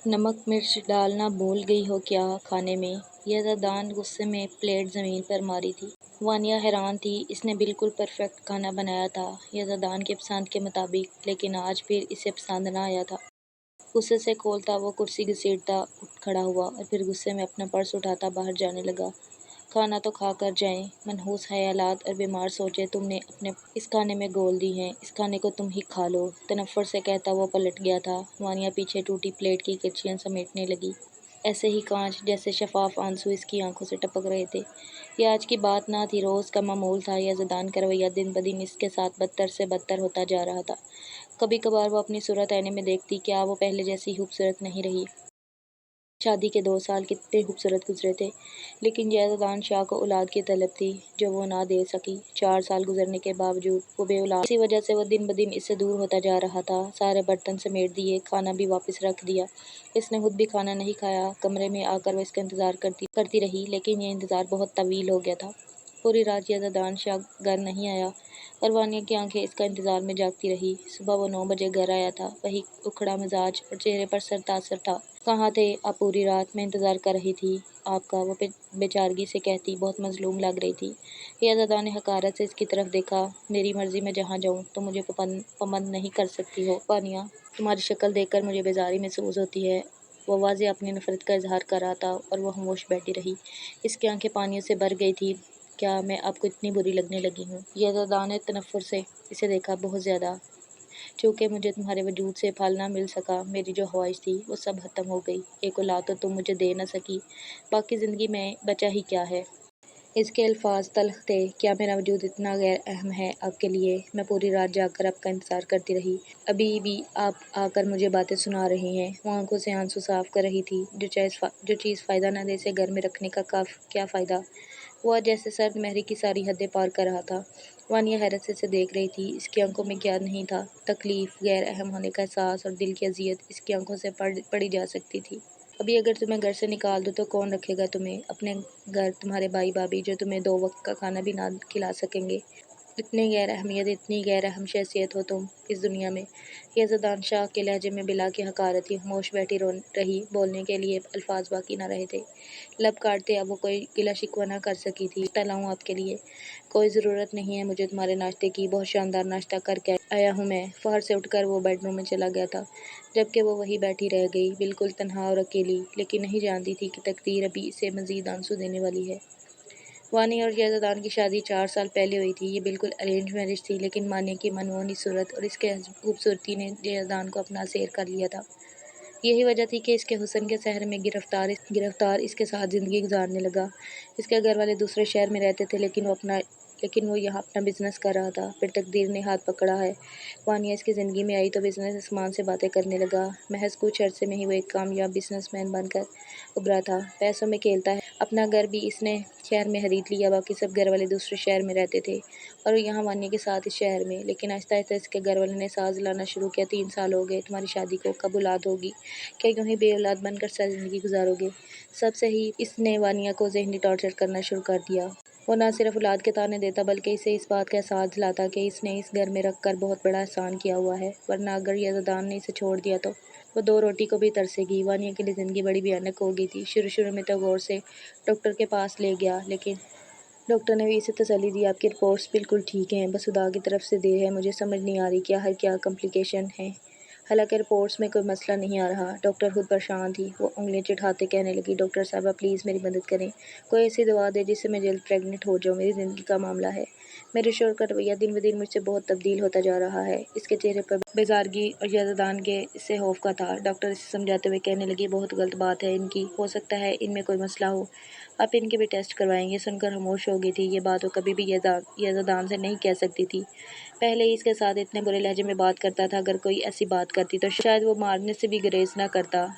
नमक मिर्च डालना भूल गई हो क्या खाने में? यज़दान गुस्से में प्लेट ज़मीन पर मारी थी। वानिया हैरान थी, इसने बिल्कुल परफेक्ट खाना बनाया था, यज़दान के पसंद के मुताबिक, लेकिन आज फिर इसे पसंद न आया था। गुस्से से खोलता वो कुर्सी घसीटता उठ खड़ा हुआ और फिर गुस्से में अपना पर्स उठाता बाहर जाने लगा। खाना तो खा कर जाएं, मनहूस ख्यालात और बीमार सोचे तुमने अपने इस खाने में गोल दी हैं, इस खाने को तुम ही खा लो, तनफ्फुर से कहता वो पलट गया था। वानिया पीछे टूटी प्लेट की कचियां समेटने लगी। ऐसे ही कांच जैसे शफाफ आंसू इसकी आंखों से टपक रहे थे। ये आज की बात ना थी, रोज़ का मामूल था। यज़दान का रवैया दिन ब दिन इसके साथ बदतर से बदतर होता जा रहा था। कभी कभार वो अपनी सूरत आईने में देखती, क्या वो पहले जैसी खूबसूरत नहीं रही? शादी के 2 साल कितने खूबसूरत गुजरे थे, लेकिन यज़दान शाह को औलाद की तलब थी जो वो ना दे सकी। 4 साल गुजरने के बावजूद वो बेऔलाद, इसी वजह से वो दिन ब दिन इससे दूर होता जा रहा था। सारे बर्तन समेट दिए, खाना भी वापस रख दिया। इसने खुद भी खाना नहीं खाया। कमरे में आकर वो इसका इंतज़ार करती रही, लेकिन ये इंतज़ार बहुत तवील हो गया था। पूरी रात यज़दान शाह घर नहीं आया और वानिया की आंखें इसका इंतज़ार में जागती रही। सुबह वो 9 बजे घर आया था, वही उखड़ा मिजाज और चेहरे पर सरतासर था। कहाँ थे आप पूरी रात? मैं इंतज़ार कर रही थी आपका, वो बेचारगी से कहती, बहुत मज़लूम लग रही थी। यज़दा ने हकारत से इसकी तरफ देखा। मेरी मर्ज़ी में जहाँ जाऊँ तो मुझे पाबंद नहीं कर सकती हो वानिया। तुम्हारी शक्ल देखकर मुझे बेजारी महसूस होती है। वो वाज़े अपनी नफ़रत का इजहार कर रहा था और वह खामोश बैठी रही। इसकी आंखें पानियों से भर गई थी। क्या मैं आपको इतनी बुरी लगने लगी हूँ? यज़दा ने तनफ़्फ़ुर से इसे देखा। बहुत ज़्यादा। चूँकि मुझे तुम्हारे वजूद से फल ना मिल सका, मेरी जो ख्वाहिश थी वो सब ख़त्म हो गई। एक औलाद तो तुम मुझे दे न सकी, बाकी ज़िंदगी में बचा ही क्या है? इसके अल्फाज तल्ख़ थे। क्या मेरा वजूद इतना गैर अहम है आपके लिए? मैं पूरी रात जागकर आपका इंतज़ार करती रही। अभी भी आप आकर मुझे बातें सुना रही हैं। वो आंखों से आंसू साफ कर रही थी। जो चीज़ फ़ायदा न दे इसे घर में रखने का क्या फ़ायदा? वो आज जैसे सर्द मेहरी की सारी हदें पार कर रहा था। वानिया हैरत से इसे देख रही थी। इसकी आंखों में क्या नहीं था? तकलीफ़, गैर अहम होने का एहसास और दिल की अज़ियत इसकी आंखों से पढ़ी जा सकती थी। अभी अगर तुम्हें घर से निकाल दूँ तो कौन रखेगा तुम्हें? अपने घर तुम्हारे भाई भाभी जो तुम्हें 2 वक्त का खाना भी ना खिला सकेंगे। इतनी गैर अहम शख्सियत हो तुम इस दुनिया में। यज़दान शाह के लहजे में बिला की हकारत थी। खामोश बैठी रही, बोलने के लिए अल्फाज बाकी न रहे थे। लब काटते अब वो कोई गिला शिकवा ना कर सकी थी। नाश्ता लाऊं आपके लिए? कोई ज़रूरत नहीं है मुझे तुम्हारे नाश्ते की, बहुत शानदार नाश्ता करके आया हूँ मैं। फहर से उठकर वो बेडरूम में चला गया था, जबकि वो वहीं बैठी रह गई, बिल्कुल तन्हा और अकेली, लेकिन नहीं जानती थी कि तकदीर अभी इसे मज़ीद आंसू देने वाली है। वानी और यज़दान की शादी 4 साल पहले हुई थी। ये बिल्कुल अरेंज मैरिज थी, लेकिन मानिया की मनमोहनी सूरत और इसके खूबसूरती ने यज़दान को अपना सेर कर लिया था। यही वजह थी कि इसके हुस्न के सहर में गिरफ्तार इसके साथ ज़िंदगी गुजारने लगा। इसके घर वाले दूसरे शहर में रहते थे, लेकिन वो यहाँ अपना बिजनेस कर रहा था। फिर तकदीर ने हाथ पकड़ा है। वानिया इसकी ज़िंदगी में आई तो बिजनेस आसमान से बातें करने लगा। महज कुछ अरसे में ही वो एक कामयाब बिजनेसमैन बनकर उभरा था। पैसों में खेलता है। अपना घर भी इसने शहर में खरीद लिया। बाकी सब घर वाले दूसरे शहर में रहते थे और वो यहाँ वानिया के साथ इस शहर में। लेकिन आहिस्ता आहिस्ता इसके घर वाले ने साज लाना शुरू किया। 3 साल हो गए तुम्हारी शादी को, कब औलाद होगी? क्या यूं ही बेऔलाद बनकर सारी ज़िंदगी गुजारोगे? सबसे ही इसने वानिया को ज़हनी टॉर्चर करना शुरू कर दिया। वो न सिर्फ औलाद के ताने देता, बल्कि इसे इस बात का एहसास दिलाता कि इसने इस घर में रख कर बहुत बड़ा एहसान किया हुआ है, वरना अगर यज़दान ने इसे छोड़ दिया तो वो 2 रोटी को भी तरसेगी। वानिया के लिए ज़िंदगी बड़ी भयानक हो गई थी। शुरू में तो गौर से डॉक्टर के पास ले गया, लेकिन डॉक्टर ने भी इसे तसल्ली दी, आपकी रिपोर्ट्स बिल्कुल ठीक हैं, बस खुदा की तरफ से देर है। मुझे समझ नहीं आ रही क्या कॉम्प्लिकेशन है। हालांकि रिपोर्ट्स में कोई मसला नहीं आ रहा। डॉक्टर खुद परेशान थी। वो उंगलियां चिढ़ाते कहने लगी, डॉक्टर साहबा प्लीज़ मेरी मदद करें। कोई ऐसी दवा दे जिससे मैं जल्द प्रेग्नेंट हो जाऊँ। मेरी ज़िंदगी का मामला है। मेरे शोहर का रवैया दिन ब दिन मुझसे बहुत तब्दील होता जा रहा है। इसके चेहरे पर बेजारगी और यज़दान के इससे खौफ का था। डॉक्टर इसे समझाते हुए कहने लगी, बहुत गलत बात है इनकी, हो सकता है इनमें कोई मसला हो, आप इनके भी टेस्ट करवाएंगे। सुनकर खामोश हो गई थी। ये बात वो कभी भी यज़दान से नहीं कह सकती थी। पहले ही इसके साथ इतने बुरे लहजे में बात करता था। अगर कोई ऐसी बात करती तो शायद वो मारने से भी गुरेज न करता।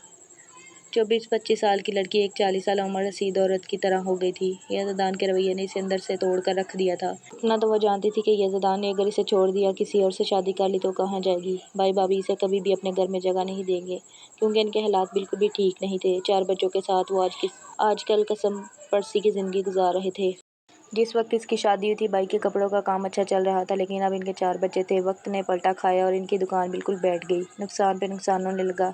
24-25 साल की लड़की एक 40 साल उम्र रसीद औरत की तरह हो गई थी। यज़दान के रवैये ने इसे अंदर से तोड़ कर रख दिया था। इतना तो वो जानती थी कि यज़दान ने अगर इसे छोड़ दिया, किसी और से शादी कर ली तो कहाँ जाएगी। भाई भाभी इसे कभी भी अपने घर में जगह नहीं देंगे, क्योंकि इनके हालात बिल्कुल भी ठीक नहीं थे। 4 बच्चों के साथ वो आजकल कसम परसी की ज़िंदगी गुजार रहे थे। जिस वक्त इसकी शादी हुई थी, भाई के कपड़ों का काम अच्छा चल रहा था, लेकिन अब इनके 4 बच्चे थे। वक्त ने पलटा खाया और इनकी दुकान बिल्कुल बैठ गई। नुकसान पे नुकसान होने लगा।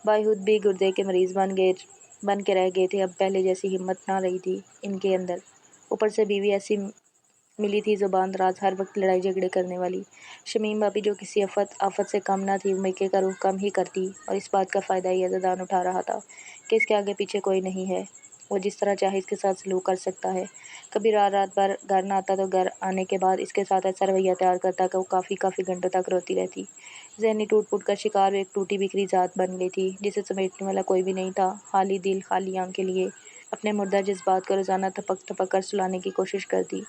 बायहुद भी गुर्दे के मरीज बन के रह गए थे। अब पहले जैसी हिम्मत ना रही थी इनके अंदर। ऊपर से बीवी ऐसी मिली थी ज़ुबान दराज, हर वक्त लड़ाई झगड़े करने वाली। शमीम भाभी जो किसी आफत से कम ना थी, मेके का रुख कम ही करती, और इस बात का फ़ायदा ये ज़दान उठा रहा था कि इसके आगे पीछे कोई नहीं है। वो जिस तरह चाहे इसके साथ सलूक कर सकता है। कभी रात भर घर ना आता तो घर आने के बाद इसके साथ ऐसा रवैया तैयार करता कि वो काफ़ी घंटों तक रोती रहती। ज़हनी टूट-फूट का शिकार एक टूटी बिखरी ज़ात बन गई थी, जिसे समेटने वाला कोई भी नहीं था। खाली दिल, खाली आँख के लिए अपने मुर्दा जज्बात को रोज़ाना थपक कर सुलाने की कोशिश करती।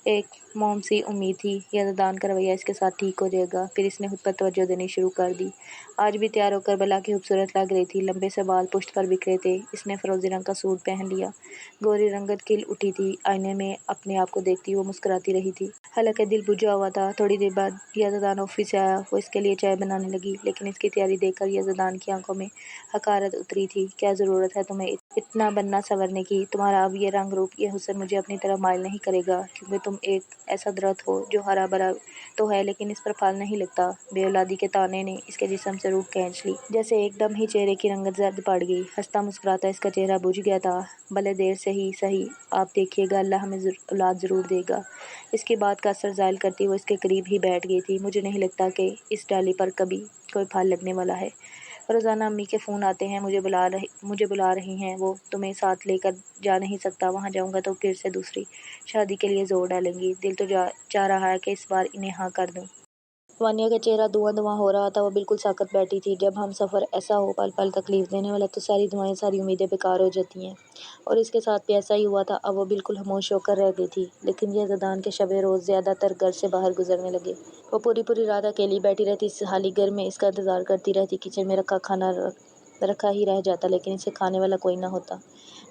एक मोम सी उम्मीद थी, यह ज़दान का रवैया इसके साथ ठीक हो जाएगा। फिर इसने खुद पर तवज्जो देनी शुरू कर दी। आज भी तैयार होकर भला की खूबसूरत लग रही थी। लंबे से बाल पुश्त पर बिखरे थे। इसने फ़िरोज़ी रंग का सूट पहन लिया। गोरी रंगत खिल उठी थी। आईने में अपने आप को देखती वो मुस्कुराती रही थी। हालांकि दिल बुझा हुआ था। थोड़ी देर बाद यज़दान ऑफिस से आया। वो इसके लिए चाय बनाने लगी, लेकिन इसकी तैयारी देखकर यज़दान की आंखों में हकारत उतरी थी। क्या ज़रूरत है तुम्हें इतना बनना संवरने की? तुम्हारा अब ये रंग रूप, ये हुस्न मुझे अपनी तरफ माइल नहीं करेगा, क्योंकि तुम एक ऐसा दरख्त हो जो हरा भरा तो है, लेकिन इस पर फल नहीं लगता। बेऔलादी के ताने ने इसके जिस्म से रूह खींच ली। जैसे एकदम ही चेहरे की रंगत जर्द पड़ गई। हंसता मुस्कुराता इसका चेहरा बुझ गया था। भले देर से ही सही, आप देखिएगा, अल्लाह हमें औलाद ज़रूर देगा। इसकी बात का असर ज़ाहिर करती वो इसके करीब ही बैठ गई थी। मुझे नहीं लगता कि इस डाली पर कभी कोई फल लगने वाला है। रोज़ाना अम्मी के फ़ोन आते हैं, मुझे बुला रही हैं वो, तुम्हें साथ लेकर जा नहीं सकता, वहाँ जाऊँगा तो फिर से दूसरी शादी के लिए ज़ोर डालेंगी। दिल तो चाह रहा है कि इस बार इन्हें हाँ कर दूँ। वानिया का चेहरा धुआं हो रहा था। वो बिल्कुल साकत बैठी थी। जब हम सफ़र ऐसा हो, पल पल तकलीफ देने वाला, तो सारी दुआएं, सारी उम्मीदें बेकार हो जाती हैं। और इसके साथ भी ऐसा ही हुआ था। अब वो बिल्कुल खामोश होकर रह गई थी। लेकिन यह ज़दान के शब रोज़ ज़्यादातर घर से बाहर गुजरने लगे। वो पूरी रात अकेली बैठी रहती, इस खाली घर में इसका इंतज़ार करती रहती। किचन में रखा खाना रखा ही रह जाता, लेकिन इसे खाने वाला कोई ना होता।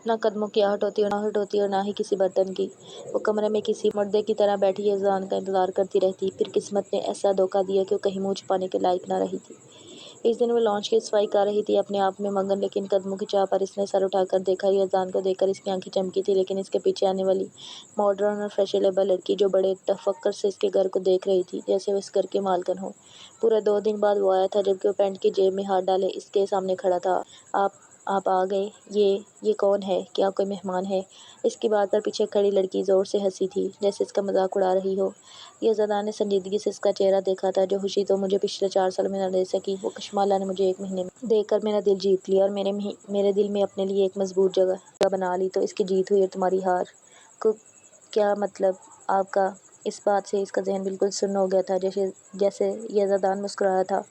ना कदमों की आहट होती और ना ही किसी बर्तन की। वो कमरे में किसी मुर्दे की तरह बैठी अज़ान का इंतज़ार करती रहती। फिर किस्मत ने ऐसा धोखा दिया कि वो कहीं मुँह छुपाने के लायक ना रही थी। इस दिन वो लॉन्च की सफाई कर रही थी, अपने आप में मगन, लेकिन कदमों की चाह पर इसने सर उठाकर देखा। ये अज़ान को देखकर इसकी आंखें चमकी थी, लेकिन इसके पीछे आने वाली मॉडर्न और फैशनेबल लड़की जो बड़े तफक्कुर से इसके घर को देख रही थी, जैसे वो इस घर की मालकिन हो। पूरा 2 दिन बाद वो आया था, जबकि वो पैंट की जेब में हाथ डाले इसके सामने खड़ा था। आप आ गए। ये कौन है? क्या कोई मेहमान है? इसकी बात पर पीछे खड़ी लड़की ज़ोर से हंसी थी, जैसे इसका मजाक उड़ा रही हो। ये ज़दा ने संजीदगी से इसका चेहरा देखा था। जो खुशी तो मुझे पिछले 4 साल में न दे सकी, वो कशमाला ने मुझे 1 महीने में देकर मेरा दिल जीत लिया, और मेरे दिल में अपने लिए एक मजबूत जगह बना ली। तो इसकी जीत हुई और तुम्हारी हार को क्या मतलब आपका? इस बात से इसका ज़हन बिल्कुल सुन्न हो गया था। जैसे ये ज़दान मुस्कुराया था।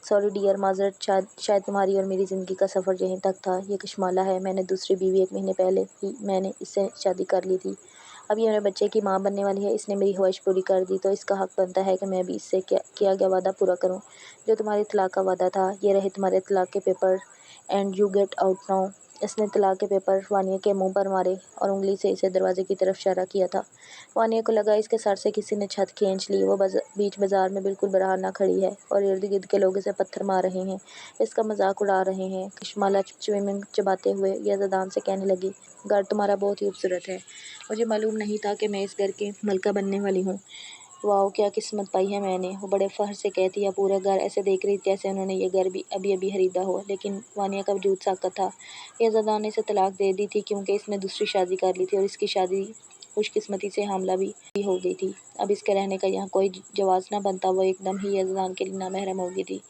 सॉरी डियर, माजरत, शायद तुम्हारी और मेरी ज़िंदगी का सफ़र यहीं तक था। ये कशमाला है। मैंने दूसरी बीवी 1 महीने पहले ही मैंने इससे शादी कर ली थी। अब ये मेरे बच्चे की माँ बनने वाली है। इसने मेरी ख्वाहिश पूरी कर दी, तो इसका हक बनता है कि मैं भी इससे किया गया वादा पूरा करूँ। जो तुम्हारी तलाक का वादा था। ये रहे तुम्हारे तलाक के paper, and you get out now. इसने तलाक के पेपर वानिया के मुंह पर मारे और उंगली से इसे दरवाजे की तरफ इशारा किया था। वानिया को लगा इसके सर से किसी ने छत खींच ली। वो बीच बाजार में बिल्कुल बरहाना खड़ी है और इर्द गिर्द के लोग इसे पत्थर मार रहे हैं, इसका मजाक उड़ा रहे हैं। कशमाला च्युइंगम चबाते हुए यह ज़दान से कहने लगी, घर तुम्हारा बहुत ही खूबसूरत है। मुझे मालूम नहीं था कि मैं इस घर की मलका बनने वाली हूँ। वाह, क्या किस्मत पाई है मैंने। वो बड़े फख्र से कहती है। पूरा घर ऐसे देख रही थी जैसे उन्होंने ये घर भी अभी अभी खरीदा हो। लेकिन वानिया का वजूद साकत था। यह ज़दान ने इसे तलाक दे दी थी, क्योंकि इसने दूसरी शादी कर ली थी, और इसकी शादी खुशकिस्मती से हामला भी हो गई थी। अब इसके रहने का यहाँ कोई जवाज़ न बनता। वो एकदम ही यज़दान के लिए नामहरम हो गई थी।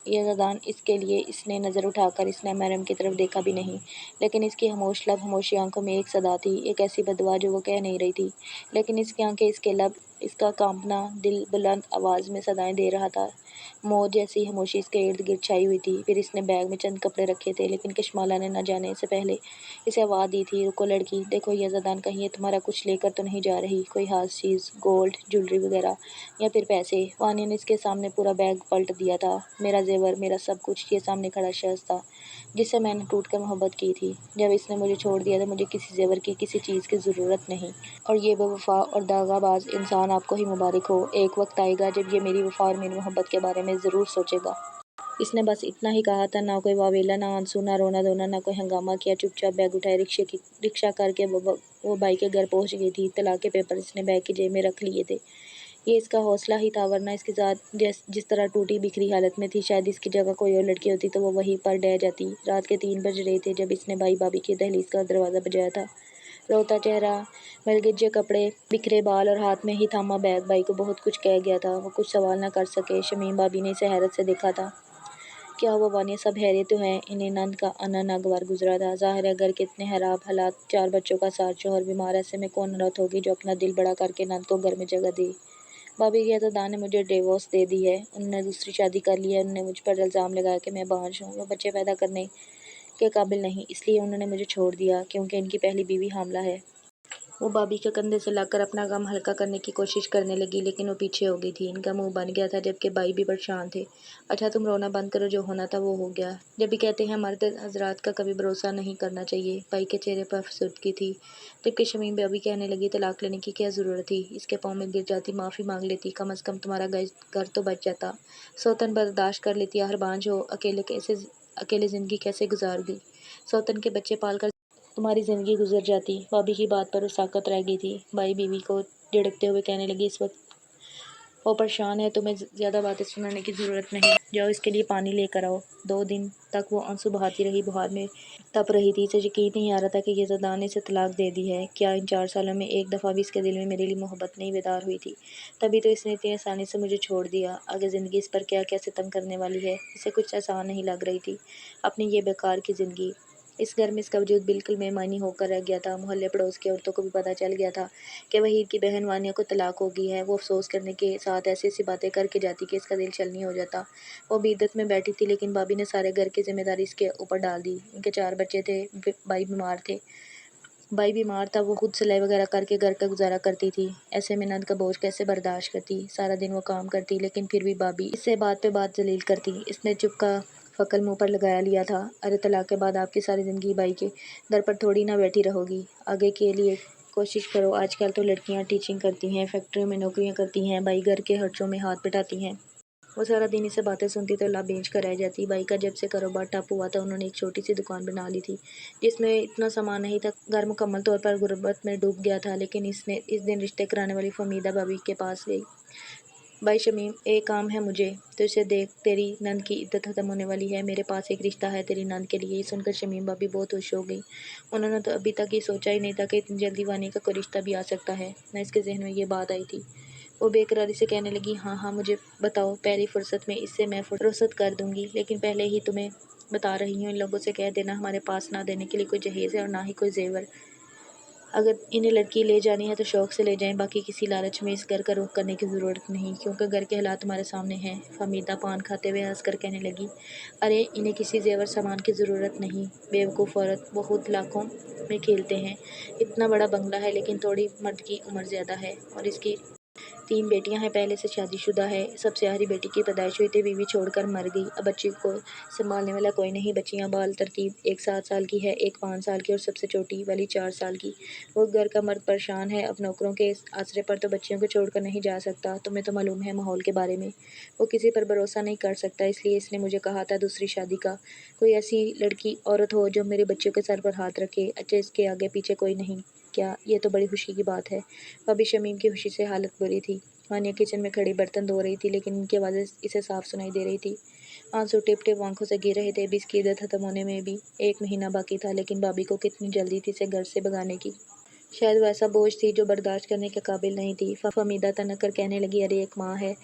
यज़दान इसके लिए इसने नज़र उठाकर इस नामहरम की तरफ देखा भी नहीं। लेकिन इसकी खामोश लब, खामोशी आंखों में एक सदा थी, एक ऐसी बददुआ जो वो कह नहीं रही थी। लेकिन इसकी आंखें, इसके लब, इसका कांपना दिल बुलंद आवाज़ में सदाएं दे रहा था। मौत जैसी खामोशी इसके इर्द गिर्द छाई हुई थी। फिर इसने बैग में चंद कपड़े रखे थे, लेकिन कशमाला ने न जाने से पहले इसे आवाज़ दी थी, रुको लड़की, देखो ये ज़दान कहीं ये तुम्हारा कुछ लेकर तो नहीं जा रही, कोई खास चीज़, गोल्ड ज्वेलरी वगैरह, या फिर पैसे। वानिया ने इसके सामने पूरा बैग पलट दिया था। मेरा जेवर, मेरा सब कुछ। ये सामने खड़ा शख्स था जिससे मैंने टूट कर मोहब्बत की थी। जब इसने मुझे छोड़ दिया तो मुझे किसी जेवर की, किसी चीज़ की ज़रूरत नहीं। और ये बेवफा और दागाबाज इंसान आपको ही मुबारक हो। एक वक्त आएगा जब ये मेरी वफा और मेरी मोहब्बत के बारे में ज़रूर सोचेगा। इसने बस इतना ही कहा था। ना कोई वावेला, ना आंसू, ना रोना धोना, ना कोई हंगामा किया। चुपचाप बैग उठाए रिक्शा करके वो भाई के घर पहुंच गई थी। तलाक के पेपर इसने बैग की जेब में रख लिए थे। ये इसका हौसला ही था, वरना इसके साथ जिस तरह टूटी बिखरी हालत में थी, शायद इसकी जगह कोई और लड़की होती तो वो वहीं पर डह जाती। रात के 3 बज रहे थे जब इसने भाई भाभी की दहलीज का दरवाज़ा बजाया था। रोता चेहरा, मलगिजे कपड़े, बिखरे बाल और हाथ में ही थामा बैग भाई को बहुत कुछ कह गया था। वो कुछ सवाल न कर सके। शमीम भाभी ने इसे हैरत से देखा था। क्या हुआ वानिया, सब हैरे तो हैं? इन्हें नंद का आना नागवार गुजरा था। ज़ाहिर है घर के इतने खराब हालात, 4 बच्चों का साथ, शौहर बीमार, ऐसे में कौन औरत होगी जो अपना दिल बड़ा करके नंद को घर में जगह दे। भाभी की अज़ादान ने मुझे डिवोर्स दे दी है, उन्होंने दूसरी शादी कर ली है। उन्होंने मुझ पर इल्ज़ाम लगाया कि मैं बांझ हूँ, वो बच्चे पैदा करने के काबिल नहीं, इसलिए उन्होंने मुझे छोड़ दिया क्योंकि इनकी पहली बीवी हामला है। वो भाभी के कंधे से लगकर अपना गम हल्का करने की कोशिश करने लगी, लेकिन वो पीछे हो गई थी। इनका मुंह बन गया था जबकि भाई भी परेशान थे। अच्छा तुम रोना बंद करो, जो होना था वो हो गया। जब भी कहते हैं मर्द हजरात का कभी भरोसा नहीं करना चाहिए। भाई के चेहरे पर फुसुदगी थी, जबकि शमीम भाभी कहने लगी तलाक लेने की क्या ज़रूरत थी? इसके पाँव में गिर जाती, माफ़ी मांग लेती, कम अज़ कम तुम्हारा घर तो बच जाता। सौतन बर्दाश्त कर लेती, हर बांझ हो, अकेले ज़िंदगी कैसे गुजार गई? सौतन के बच्चे पाल कर तुम्हारी ज़िंदगी गुजर जाती। भाभी की बात पर वो साकत रह गई थी। भाई बीवी को झिड़कते हुए कहने लगी, इस वक्त वो परेशान है, तुम्हें ज़्यादा बातें सुनाने की ज़रूरत नहीं, जाओ इसके लिए पानी लेकर आओ। 2 दिन तक वो आंसू बहाती रही, बुखार में तप रही थी। इसे यकीन नहीं आ रहा था कि ये ज़दान ने इसे तलाक दे दी है। क्या इन 4 सालों में एक दफ़ा भी इसके दिल में मेरे लिए मोहब्बत नहीं बेदार हुई थी? तभी तो इसने इतनी आसानी से मुझे छोड़ दिया। आगे ज़िंदगी इस पर क्या क्या सितम करने वाली है, इसे कुछ आसान नहीं लग रही थी अपनी ये बेकार की ज़िंदगी। इस घर में इसका वजूद बिल्कुल बेमानी होकर रह गया था। मोहल्ले पड़ोस की औरतों को भी पता चल गया था कि वहीद की बहन वानिया को तलाक हो गई है। वो अफसोस करने के साथ ऐसी ऐसी बातें करके जाती कि इसका दिल छलनी हो जाता। वो बिद्दत में बैठी थी, लेकिन भाभी ने सारे घर की जिम्मेदारी इसके ऊपर डाल दी। इनके 4 बच्चे थे, भाई बीमार था, वो खुद सिलाई वगैरह करके घर का गुजारा करती थी। ऐसे में नंद का बोझ कैसे बर्दाश्त करती? सारा दिन वो काम करती, लेकिन फिर भी भाभी इससे बात पे बात जलील करती। इसने चुप का फकल मुंह पर लगाया लिया था। अरे तलाक के बाद आपकी सारी ज़िंदगी भाई के दर पर थोड़ी ना बैठी रहोगी, आगे के लिए कोशिश करो। आजकल तो लड़कियां टीचिंग करती हैं, फैक्ट्रियों में नौकरियां करती हैं, भाई घर के खर्चों में हाथ बटाती हैं। वो सारा दिन इसे बातें सुनती तो ला बेच कर रह जाती। भाई का जब से कारोबार ठप हुआ था, उन्होंने एक छोटी सी दुकान बना ली थी जिसमें इतना सामान नहीं था। घर मुकम्मल तौर पर गुर्बत में डूब गया था, लेकिन इसने इस दिन रिश्ते कराने वाली फमीदा भाभी के पास गई। भाई शमीम, एक काम है मुझे, तो इसे देख, तेरी नंद की इद्दत ख़त्म होने वाली है, मेरे पास एक रिश्ता है तेरी नंद के लिए। ये सुनकर शमीम भाभी बहुत खुश हो गई। उन्होंने तो अभी तक ये सोचा ही नहीं था कि इतनी जल्दी वानी का कोई रिश्ता भी आ सकता है, न इसके जहन में ये बात आई थी। वो बेकरारी से कहने लगी, हाँ हाँ मुझे बताओ, पहली फुर्सत में इससे मैं फुर्सत कर दूंगी, लेकिन पहले ही तुम्हें बता रही हूँ, इन लोगों से कह देना हमारे पास ना देने के लिए कोई जहेज़ है और ना ही कोई जेवर। अगर इन्हें लड़की ले जानी है तो शौक़ से ले जाएं, बाकी किसी लालच में इस घर का रुख करने की ज़रूरत नहीं, क्योंकि घर के हालात तुम्हारे सामने हैं। फमीदा पान खाते हुए हंस कर कहने लगी, अरे इन्हें किसी जेवर सामान की ज़रूरत नहीं, बेवकूफ़ औरत, वो खुद लाखों में खेलते हैं। इतना बड़ा बंगला है, लेकिन थोड़ी मर्द की उम्र ज़्यादा है, और इसकी 3 बेटियां हैं, पहले से शादीशुदा है। सबसे आखिरी बेटी की पैदाइश हुई थी, बीवी छोड़कर मर गई। अब बच्ची को संभालने वाला कोई नहीं। बच्चियां बाल तरतीब, एक 7 साल की है, एक 5 साल की और सबसे छोटी वाली 4 साल की। वो घर का मर्द परेशान है, अब नौकरों के आसरे पर तो बच्चियों को छोड़कर नहीं जा सकता। तुम्हें तो मालूम है माहौल के बारे में, वो किसी पर भरोसा नहीं कर सकता, इसलिए इसने मुझे कहा था दूसरी शादी का। कोई ऐसी लड़की औरत हो जो मेरे बच्चों के सर पर हाथ रखे। अच्छा इसके आगे पीछे कोई नहीं क्या? ये तो बड़ी खुशी की बात है। भाभी शमीम की खुशी से हालत बुरी थी। मानिया किचन में खड़ी बर्तन धो रही थी, लेकिन उनकी आवाज़ें इसे साफ सुनाई दे रही थी। आंसू टिप टिप आंखों से गिर रहे थे। अभी इसकी इद्दत खत्म होने में भी 1 महीना बाकी था, लेकिन भाभी को कितनी जल्दी थी इसे घर से भगाने की। शायद वो ऐसा बोझ थी जो बर्दाश्त करने के काबिल नहीं थी। फमीदा तनक कर कहने लगी, अरे एक माँ है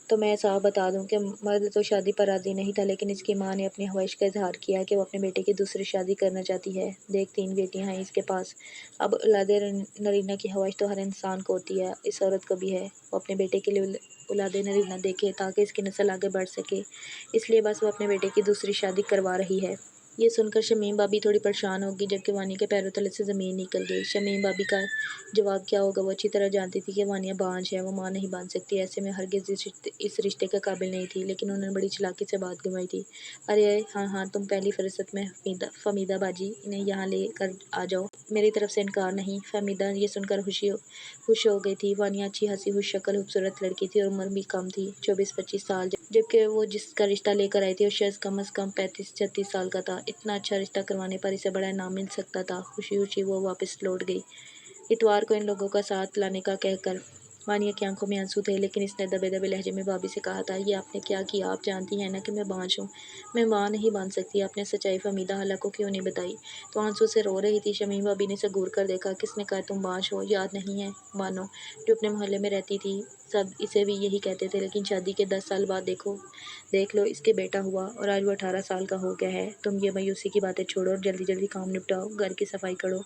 तो मैं साफ बता दूं कि मर्द तो शादी पर राज़ी नहीं था, लेकिन इसकी माँ ने अपनी ख्वाहिश का इजहार किया कि वो अपने बेटे की दूसरी शादी करना चाहती है। देख 3 बेटियां हैं इसके पास, अब औलादे नरीना की ख्वाहिश तो हर इंसान को होती है, इस औरत को भी है। वो अपने बेटे के लिए औलादे नरीना देखे ताकि इसकी नस्ल आगे बढ़ सके, इसलिए बस वो अपने बेटे की दूसरी शादी करवा रही है। ये सुनकर शमीम भाभी थोड़ी परेशान होगी, जबकि वानिया के पैरों तले से ज़मीन निकल गई। शमीम भाभी का जवाब क्या होगा? वो अच्छी तरह जानती थी कि वानिया बांझ है, वो माँ नहीं बन सकती, ऐसे में हरगिज़ इस रिश्ते के काबिल नहीं थी, लेकिन उन्होंने बड़ी चालाकी से बात घुमाई थी। अरे हाँ हाँ, तुम पहली फुर्सत में फमीदा बाजी इन्हें यहाँ ले कर आ जाओ, मेरी तरफ से इनकार नहीं। फमीदा ये सुनकर खुश हो गई थी। वानिया अच्छी हंसी हुई शक्ल खूबसूरत लड़की थी और उम्र भी कम थी, 24-25 साल, जबकि वो जिसका रिश्ता लेकर आई थी वो शख्स कम अज़ कम 35-36 साल का था। इतना अच्छा रिश्ता करवाने पर इसे बड़ा इनाम मिल सकता था। खुशी खुशी वो वापस लौट गई। इतवार को इन लोगों का साथ लाने का कहकर वानिया की आंखों में आंसू थे, लेकिन इसने दबे दबे लहजे में भाभी से कहा था, ये आपने क्या किया? आप जानती हैं ना कि मैं बांझ हूँ, मैं माँ नहीं बन सकती। आपने सच्चाई फहमीदा हाला को क्यों नहीं बताई? तो आंसू से रो रही थी। शमीम भाभी ने इसे घूर कर देखा। किसने कहा तुम बांझ हो? याद नहीं है? मानो जो अपने मोहल्ले में रहती थी, सब इसे भी यही कहते थे, लेकिन शादी के 10 साल बाद देख लो इसके बेटा हुआ और आज वो 18 साल का हो गया है। तुम ये मायूसी की बातें छोड़ो और जल्दी जल्दी काम निपटाओ, घर की सफाई करो।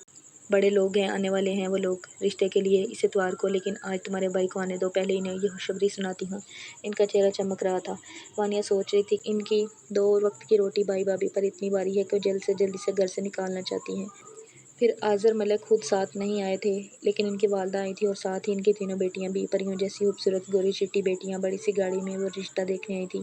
बड़े लोग हैं, आने वाले हैं वो लोग रिश्ते के लिए इस इतवार को, लेकिन आज तुम्हारे भाई को आने दो, पहले इन्हें ये खुशखबरी सुनाती हूँ। इनका चेहरा चमक रहा था। वानिया सोच रही थी इनकी 2 वक्त की रोटी भाई भाभी पर इतनी बारी है कि वो जल्द से जल्द इसे घर से निकालना चाहती हैं। फिर आज़र मलिक खुद साथ नहीं आए थे, लेकिन इनकी वालदा आई थी और साथ ही इनकी तीनों बेटियां भी, परियों जैसी खूबसूरत गोरी चिट्टी बेटियां। बड़ी सी गाड़ी में वो रिश्ता देखने आई थी।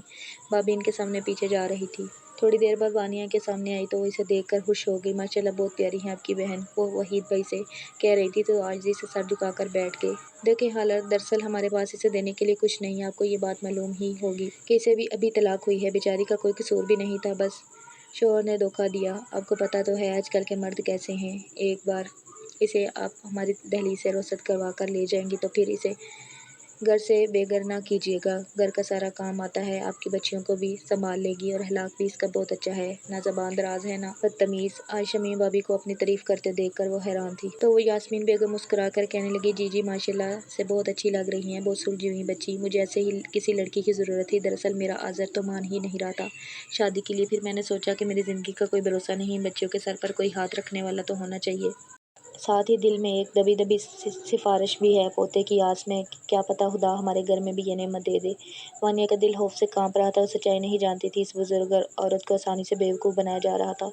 भाभी इनके सामने पीछे जा रही थी। थोड़ी देर बाद वानिया के सामने आई तो वो इसे देखकर खुश हो गई। माशाल्लाह बहुत प्यारी है आपकी बहन, वो वहीद भाई से कह रही थी तो आज से सर झुकाकर बैठ गए। देखे हालत, दरअसल हमारे पास इसे देने के लिए कुछ नहीं है। आपको ये बात मालूम ही होगी कि इसे भी अभी तलाक हुई है। बेचारी का कोई कसूर भी नहीं था, बस शोहर ने धोखा दिया। आपको पता तो है आजकल के मर्द कैसे हैं। एक बार इसे आप हमारी दहलीज से रुखसत करवा कर ले जाएंगी तो फिर इसे घर से बेघर ना कीजिएगा। घर का सारा काम आता है, आपकी बच्चियों को भी संभाल लेगी और हलाक भी इसका बहुत अच्छा है, ना ज़बान दराज है ना बदतमीज़। आज शमीम भाभी को अपनी तारीफ करते देखकर वो हैरान थी। तो वो यास्मीन बेगम मुस्कुरा कर कहने लगी, जी जी माशाल्लाह से बहुत अच्छी लग रही हैं, बहुत सुलझी हुई बच्ची। मुझे ऐसे ही किसी लड़की की ज़रूरत थी। दरअसल मेरा आज़र तो मान ही नहीं रहा था शादी के लिए। फिर मैंने सोचा कि मेरी ज़िंदगी का कोई भरोसा नहीं, बच्चियों के सर पर कोई हाथ रखने वाला तो होना चाहिए। साथ ही दिल में एक दबी दबी सिफारिश भी है, पोते की आस में, क्या पता खुदा हमारे घर में भी ये नेमत दे दे। वानिया का दिल खौफ से कांप रहा था। वो सच्चाई नहीं जानती थी, इस बुजुर्ग औरत को आसानी से बेवकूफ़ बनाया जा रहा था।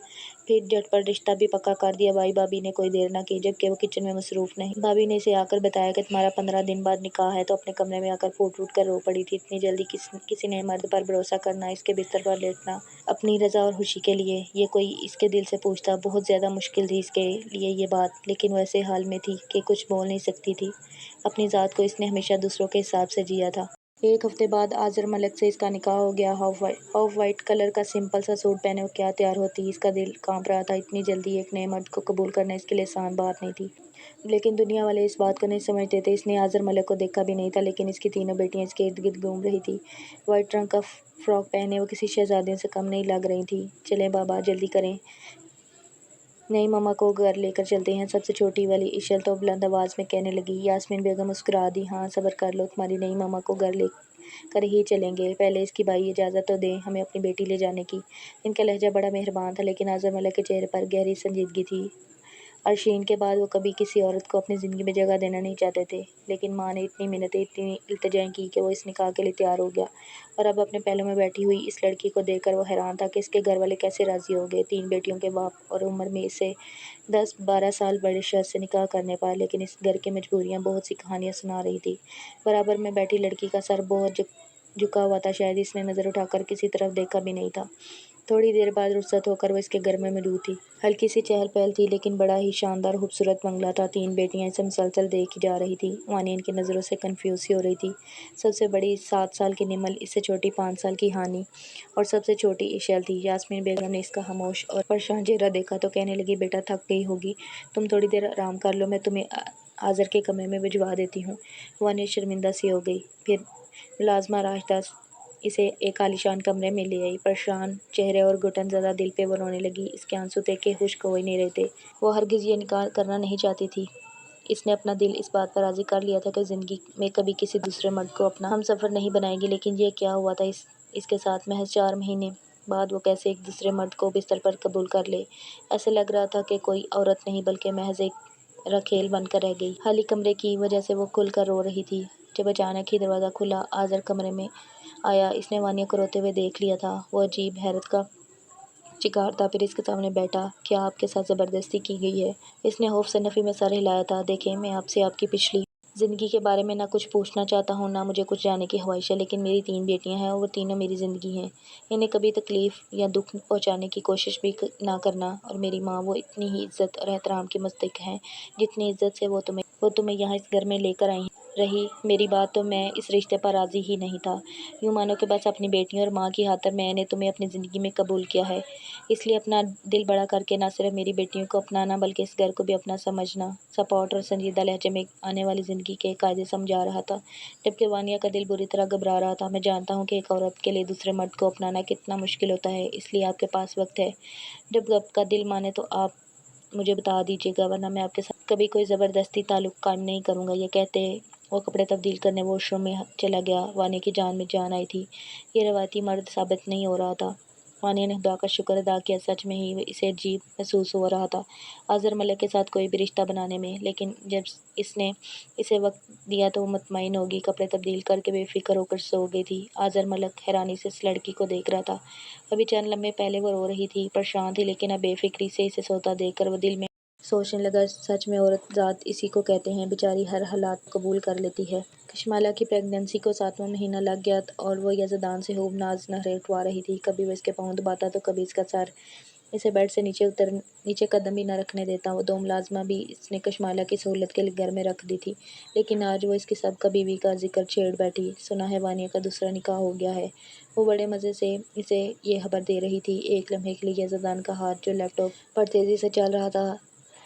फिर झटपट रिश्ता भी पक्का कर दिया। भाभी ने कोई देर ना की, जबकि वो किचन में मसरूफ़ नहीं। भाभी ने इसे आकर बताया कि तुम्हारा 15 दिन बाद निकाह है, तो अपने कमरे में आकर फूट फूट कर रो पड़ी थी। इतनी जल्दी किसी ने मर्द पर भरोसा करना, इसके बिस्तर पर लेटना अपनी रज़ा और खुशी के लिए, ये कोई इसके दिल से पूछता। बहुत ज़्यादा मुश्किल थी इसके लिए ये बात, लेकिन वो ऐसे हाल में थी कि कुछ बोल नहीं सकती थी। अपनी ज़ात को इसने हमेशा दूसरों के हिसाब से जिया था। 1 हफ्ते बाद आज़र मलिक से इसका निकाह हो गया। ऑफ वाइट कलर का सिंपल सा सूट पहने वो क्या तैयार होती। इसका दिल कांप रहा था। इतनी जल्दी एक नए मर्द को कबूल करना इसके लिए आसान बात नहीं थी, लेकिन दुनिया वाले इस बात को नहीं समझते थे। इसने आज़र मलिक को देखा भी नहीं था, लेकिन इसकी तीनों बेटियां इसके इर्द गिर्द घूम रही थी। वाइट रंग का फ्रॉक पहने वो किसी शहजादियों से कम नहीं लग रही थी। चलें बाबा जल्दी करें, नहीं मम्मा को घर लेकर चलते हैं। सबसे छोटी वाली इशल तो बुलंद आवाज़ में कहने लगी। यास्मीन बेगम मुस्कुरा दी, हाँ सब्र कर लो, तुम्हारी नई मम्मा को घर ले कर ही चलेंगे। पहले इसकी भाई इजाज़त तो दें हमें अपनी बेटी ले जाने की। इनका लहजा बड़ा मेहरबान था, लेकिन आज़र मलिक के चेहरे पर गहरी संजीदगी थी। अरशीन के बाद वो कभी किसी औरत को अपनी ज़िंदगी में जगह देना नहीं चाहते थे, लेकिन माँ ने इतनी मिन्नतें, इतनी इल्तिजाएं की कि वो इस निकाह के लिए तैयार हो गया। और अब अपने पहलों में बैठी हुई इस लड़की को देखकर वो हैरान था कि इसके घर वाले कैसे राज़ी हो गए। 3 बेटियों के बाप और उम्र में इससे 10-12 साल बड़े शख्स से निकाह करने पर, लेकिन इस घर की मजबूरियाँ बहुत सी कहानियाँ सुना रही थी। बराबर में बैठी लड़की का सर बहुत झुका हुआ था, शायद इसने नज़र उठाकर किसी तरफ देखा भी नहीं था। थोड़ी देर बाद रुखसत होकर वो इसके घर में मौजूद थी। हल्की सी चहल पहल थी, लेकिन बड़ा ही शानदार खूबसूरत बंगला था। 3 बेटियां इसे मुसलसल देखी जा रही थी। वानी इनकी नज़रों से कन्फ्यूज सी हो रही थी। सबसे बड़ी 7 साल की निमल, इससे छोटी 5 साल की हानी और सबसे छोटी इशल थी। यास्मीन बेगम ने इसका खामोश और परेशान चेहरा देखा तो कहने लगी, बेटा थक गई होगी, तुम थोड़ी देर आराम कर लो, मैं तुम्हें आज़र के कमरे में भिजवा देती हूँ। वानी शर्मिंदा सी हो गई। फिर मुलाजमा राशदा इसे एक आलीशान कमरे में ले आई। परेशान चेहरे और घुटन ज़्यादा दिल पे वो रोने लगी। इसके आंसू देख के खुश्क हो ही नहीं रहे थे। वो हरगिज़ ये निकाह करना नहीं चाहती थी। इसने अपना दिल इस बात पर राज़ी कर लिया था कि ज़िंदगी में कभी किसी दूसरे मर्द को अपना हमसफ़र नहीं बनाएगी। लेकिन ये क्या हुआ था इसके साथ? महज 4 महीने बाद वो कैसे एक दूसरे मर्द को बिस्तर पर कबूल कर ले। ऐसे लग रहा था कि कोई औरत नहीं बल्कि महज एक रखेल बनकर रह गई। खाली कमरे की वजह से वो खुल कर रो रही थी। जब अचानक ही दरवाज़ा खुला, आज़र कमरे में आया। इसने वानिया को रोते हुए देख लिया था। वो अजीब हैरत का शिकार था। फिर इसके सामने बैठा। क्या आपके साथ ज़बरदस्ती की गई है? इसने खौफ से नफ़ी में सर हिलाया था। देखें, मैं आपसे आपकी पिछली ज़िंदगी के बारे में ना कुछ पूछना चाहता हूँ, ना मुझे कुछ जानने की ख्वाहिश है, लेकिन मेरी 3 बेटियाँ हैं और वो तीनों मेरी ज़िंदगी हैं। इन्हें कभी तकलीफ़ या दुख पहुँचाने की कोशिश भी ना करना। और मेरी माँ, वो इतनी ही इज़्ज़त और एहतराम की मुस्तहिक़ हैं जितनी इज़्ज़त से वो तुम्हें यहाँ इस घर में लेकर आई हैं। رہی میری بات تو میں اس رشتے پر راضی ہی نہیں تھا۔ یوں مانو کہ بس اپنی بیٹیوں اور ماں کی خاطر میں نے تمہیں اپنی زندگی میں قبول کیا ہے، اس لیے اپنا دل بڑا کر کے نہ صرف میری بیٹیوں کو اپنانا بلکہ اس گھر کو بھی اپنا سمجھنا، سپورٹ اور سنجیدہ لہجے میں آنے والی زندگی کے قاعدے سمجھا رہا تھا، جبکہ وانیہ کا دل بری طرح گھبرا رہا تھا۔ میں جانتا ہوں کہ ایک عورت کے لیے دوسرے مرد کو اپنانا کتنا مشکل ہوتا ہے، اس لیے آپ کے پاس وقت ہے، جب آپ کا دل مانے تو آپ مجھے بتا دیجیے گا، ورنہ میں آپ کے ساتھ کبھی کوئی زبردستی تعلق قائم نہیں کروں گا۔ یہ کہتے وہ کپڑے تبدیل کرنے واش روم میں چلا گیا۔ وانیہ کی جان میں جان آئی تھی، یہ روایتی مرد ثابت نہیں ہو رہا تھا۔ وانیہ نے خدا کا شکر ادا کیا، سچ میں ہی اسے عجیب محسوس ہو رہا تھا اظہر ملک کے ساتھ کوئی بھی رشتہ بنانے میں، لیکن جب اس نے اسے وقت دیا تو وہ مطمئن ہوگی۔ کپڑے تبدیل کر کے بے فکر ہو کر سو گئی تھی۔ اظہر ملک حیرانی سے اس لڑکی کو دیکھ رہا تھا۔ ابھی چند لمحے پہلے وہ رو رہی تھی، پریشان تھی، لیکن اب بے فکری سے اسے سوتا دیکھ کر وہ دل میں سوچنے لگا، سچ میں عورت ذات اسی کو کہتے ہیں، بیچاری ہر حالات کو قبول کر لیتی ہے۔ کشمالہ کی پریگننسی کو 7واں مہینہ لگ گیا اور وہ یزدان سے خوب ناز نخرے اٹھوا رہی تھی۔ کبھی وہ اس کے پاؤں دباتا تو کبھی اس کا سر، اسے بیڈ سے نیچے قدم بھی نہ رکھنے دیتا۔ وہ 2 ملازمہ بھی اس نے کشمالہ کی سہولت کے لیے گھر میں رکھ دی تھی، لیکن آج وہ اس کی سابقہ بیوی کا ذکر چھیڑ بیٹھی۔ سنا ہے وانیہ کا دوسرا نکاح ہو گیا ہے، وہ بڑے مزے سے اسے یہ خبر دے رہی تھی۔ ایک لمحے کے لیے یزدان کا ہاتھ جو لیپ ٹاپ پر تیزی سے چل رہا تھا